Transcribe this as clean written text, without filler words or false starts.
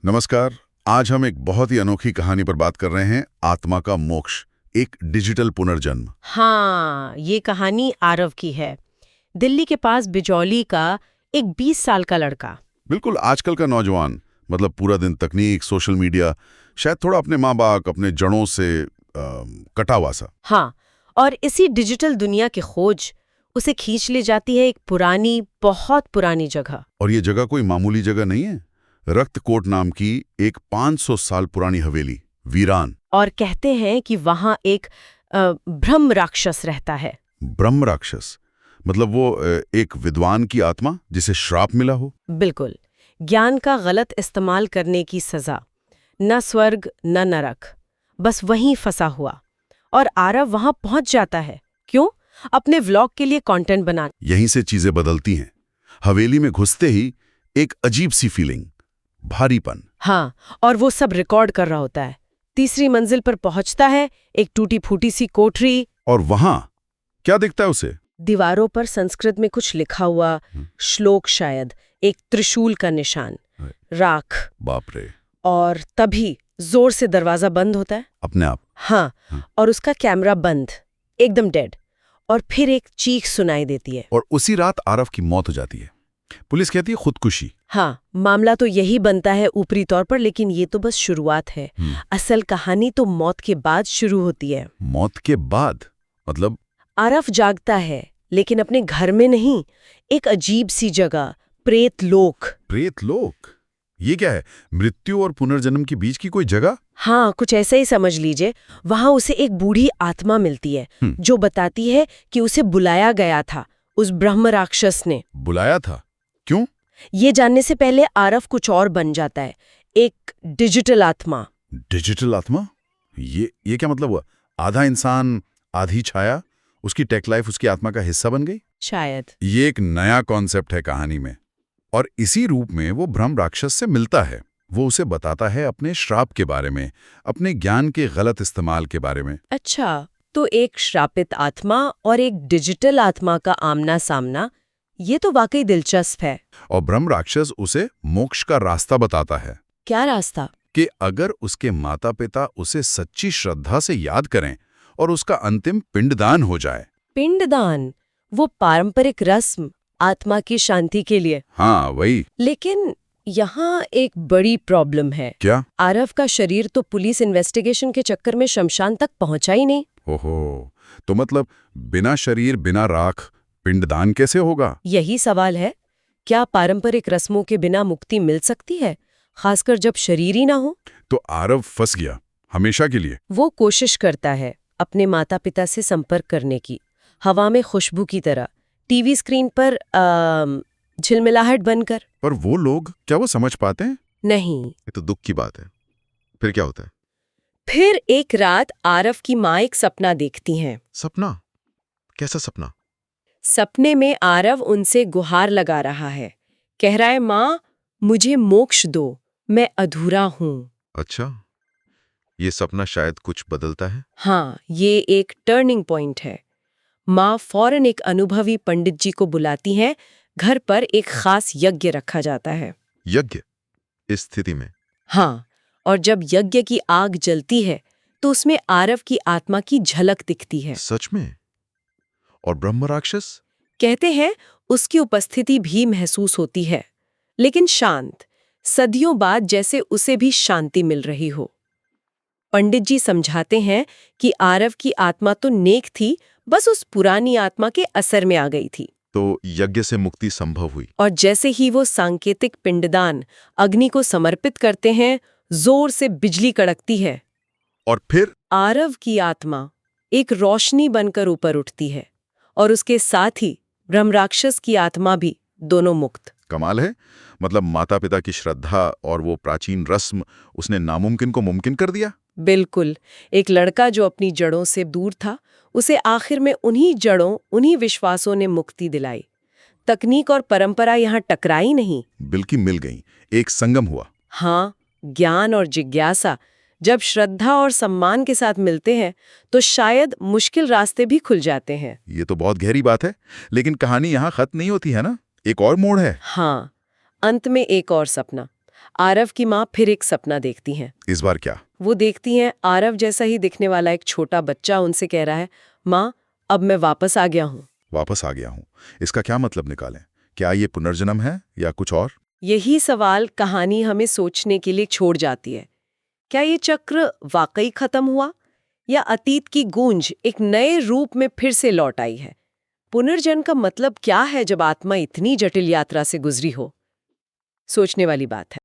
नमस्कार। आज हम एक बहुत ही अनोखी कहानी पर बात कर रहे हैं, आत्मा का मोक्ष, एक डिजिटल पुनर्जन्म। हाँ, ये कहानी आरव की है। दिल्ली के पास बिजौली का एक 20 साल का लड़का। बिल्कुल आजकल का नौजवान, मतलब पूरा दिन तकनीक, सोशल मीडिया, शायद थोड़ा अपने माँ बाप, अपने जड़ों से कटा हुआ सा। हाँ, और इसी डिजिटल दुनिया की खोज उसे खींच ले जाती है एक पुरानी, बहुत पुरानी जगह। और ये जगह कोई मामूली जगह नहीं है। रक्तकोट नाम की एक 500 साल पुरानी हवेली, वीरान। और कहते हैं कि वहां एक ब्रह्म राक्षस रहता है। ब्रह्म राक्षस मतलब वो एक विद्वान की आत्मा जिसे श्राप मिला हो। बिल्कुल, ज्ञान का गलत इस्तेमाल करने की सजा। न स्वर्ग न नरक, बस वहीं फंसा हुआ। और आरव वहां पहुंच जाता है। क्यों? अपने व्लॉग के लिए कंटेंट बना। यहीं से चीजें बदलती हैं। हवेली में घुसते ही एक अजीब सी फीलिंग, भारीपन। हाँ, और वो सब रिकॉर्ड कर रहा होता है। तीसरी मंजिल पर पहुंचता है, एक टूटी फूटी सी कोठरी। और वहां क्या दिखता है उसे? दीवारों पर संस्कृत में कुछ लिखा हुआ, श्लोक शायद, एक त्रिशूल का निशान, राख। बाप रे। और तभी जोर से दरवाजा बंद होता है। अपने आप? हाँ, और उसका कैमरा बंद, एकदम डेड। और फिर एक चीख सुनाई देती है। और उसी रात आरव की मौत हो जाती है। पुलिस कहती है खुदकुशी। हाँ, मामला तो यही बनता है ऊपरी तौर पर, लेकिन ये तो बस शुरुआत है। असल कहानी तो मौत के बाद शुरू होती है। मौत के बाद मतलब? आरव जागता है, लेकिन अपने घर में नहीं, एक अजीब सी जगह, प्रेत लोक। प्रेत लोक? ये क्या है? मृत्यु और पुनर्जन्म के बीच की कोई जगह? हाँ, कुछ ऐसा ही समझ लीजिए। वहां उसे एक बूढ़ी आत्मा मिलती है जो बताती है कि उसे बुलाया गया था उस ब्रह्म राक्षस ने। बुलाया था? क्यों? ये जानने से पहले आरव कुछ और बन जाता है, एक डिजिटल आत्मा। डिजिटल आत्मा? ये क्या मतलब हुआ? आधा इंसान आधी छाया, उसकी टेक लाइफ उसकी आत्मा का हिस्सा बन गई? शायद। ये एक नया कॉन्सेप्ट है कहानी में। और इसी रूप में वो ब्रह्म राक्षस से मिलता है। वो उसे बताता है अपने श्राप के बारे में, अपने ज्ञान के गलत इस्तेमाल के बारे में। अच्छा, तो एक श्रापित आत्मा और एक डिजिटल आत्मा का आमना सामना, ये तो वाकई दिलचस्प है। और ब्रह्म राक्षस उसे मोक्ष का रास्ता बताता है। क्या रास्ता? कि अगर उसके माता पिता उसे सच्ची श्रद्धा से याद करें और उसका अंतिम पिंडदान हो जाए। पिंडदान, वो पारंपरिक रस्म आत्मा की शांति के लिए। हाँ, वही। लेकिन यहाँ एक बड़ी प्रॉब्लम है। क्या? आरव का शरीर तो पुलिस इन्वेस्टिगेशन के चक्कर में शमशान तक पहुंचा ही नहीं। ओहो, तो मतलब बिना शरीर, बिना राख, पिंडदान कैसे होगा? यही सवाल है। क्या पारंपरिक रस्मों के बिना मुक्ति मिल सकती है, खासकर जब शरीर ही ना हो? तो आरव फंस गया हमेशा के लिए। वो कोशिश करता है अपने माता पिता से संपर्क करने की, हवा में खुशबू की तरह, टीवी स्क्रीन पर झिलमिलाहट बनकर। पर वो लोग, क्या वो समझ पाते हैं? नहीं। ये तो दुख की बात है। फिर क्या होता है? फिर एक रात आरव की माँ एक सपना देखती हैं। सपना? कैसा सपना? सपने में आरव उनसे गुहार लगा रहा है, कह रहा है, माँ मुझे मोक्ष दो, मैं अधूरा हूँ। अच्छा, ये सपना शायद कुछ बदलता है। हाँ, ये एक टर्निंग पॉइंट है। माँ फौरन एक अनुभवी पंडित जी को बुलाती हैं। घर पर एक खास यज्ञ रखा जाता है। यज्ञ? इस स्थिति में? हाँ, और जब यज्ञ की आग जलती है तो उसमें आरव की आत्मा की झलक दिखती है। सच में? और ब्रह्म राक्षस? कहते हैं उसकी उपस्थिति भी महसूस होती है, लेकिन शांत, सदियों बाद जैसे उसे भी शांति मिल रही हो। पंडित जी समझाते हैं कि आरव की आत्मा तो नेक थी, बस उस पुरानी आत्मा के असर में आ गई थी। तो यज्ञ से मुक्ति संभव हुई। और जैसे ही वो सांकेतिक पिंडदान अग्नि को समर्पित करते हैं, जोर से बिजली कड़कती है। और फिर आरव की आत्मा एक रोशनी बनकर ऊपर उठती है, और उसके साथ ही ब्रह्मराक्षस की आत्मा भी, दोनों मुक्त। कमाल है। मतलब माता पिता की श्रद्धा और वो प्राचीन रस्म, उसने नामुमकिन को मुमकिन कर दिया। बिल्कुल, एक लड़का जो अपनी जड़ों से दूर था, उसे आखिर में उन्हीं जड़ों, उन्हीं विश्वासों ने मुक्ति दिलाई। तकनीक और परंपरा यहाँ टकराई नहीं, बल्कि मिल गई, एक संगम हुआ। हाँ, ज्ञान और जिज्ञासा जब श्रद्धा और सम्मान के साथ मिलते हैं तो शायद मुश्किल रास्ते भी खुल जाते हैं। ये तो बहुत गहरी बात है, लेकिन कहानी यहाँ खत्म नहीं होती है ना? एक और मोड़ है। हाँ, अंत में एक और सपना। आरव की माँ फिर एक सपना देखती हैं। इस बार क्या? वो देखती हैं आरव जैसा ही दिखने वाला एक छोटा बच्चा उनसे कह रहा है, माँ अब मैं वापस आ गया हूँ। वापस आ गया हूँ, इसका क्या मतलब निकालें? क्या ये पुनर्जन्म है या कुछ और? यही सवाल कहानी हमें सोचने के लिए छोड़ जाती है। क्या ये चक्र वाकई खत्म हुआ या अतीत की गूंज एक नए रूप में फिर से लौट आई है? पुनर्जन्म का मतलब क्या है जब आत्मा इतनी जटिल यात्रा से गुजरी हो? सोचने वाली बात है।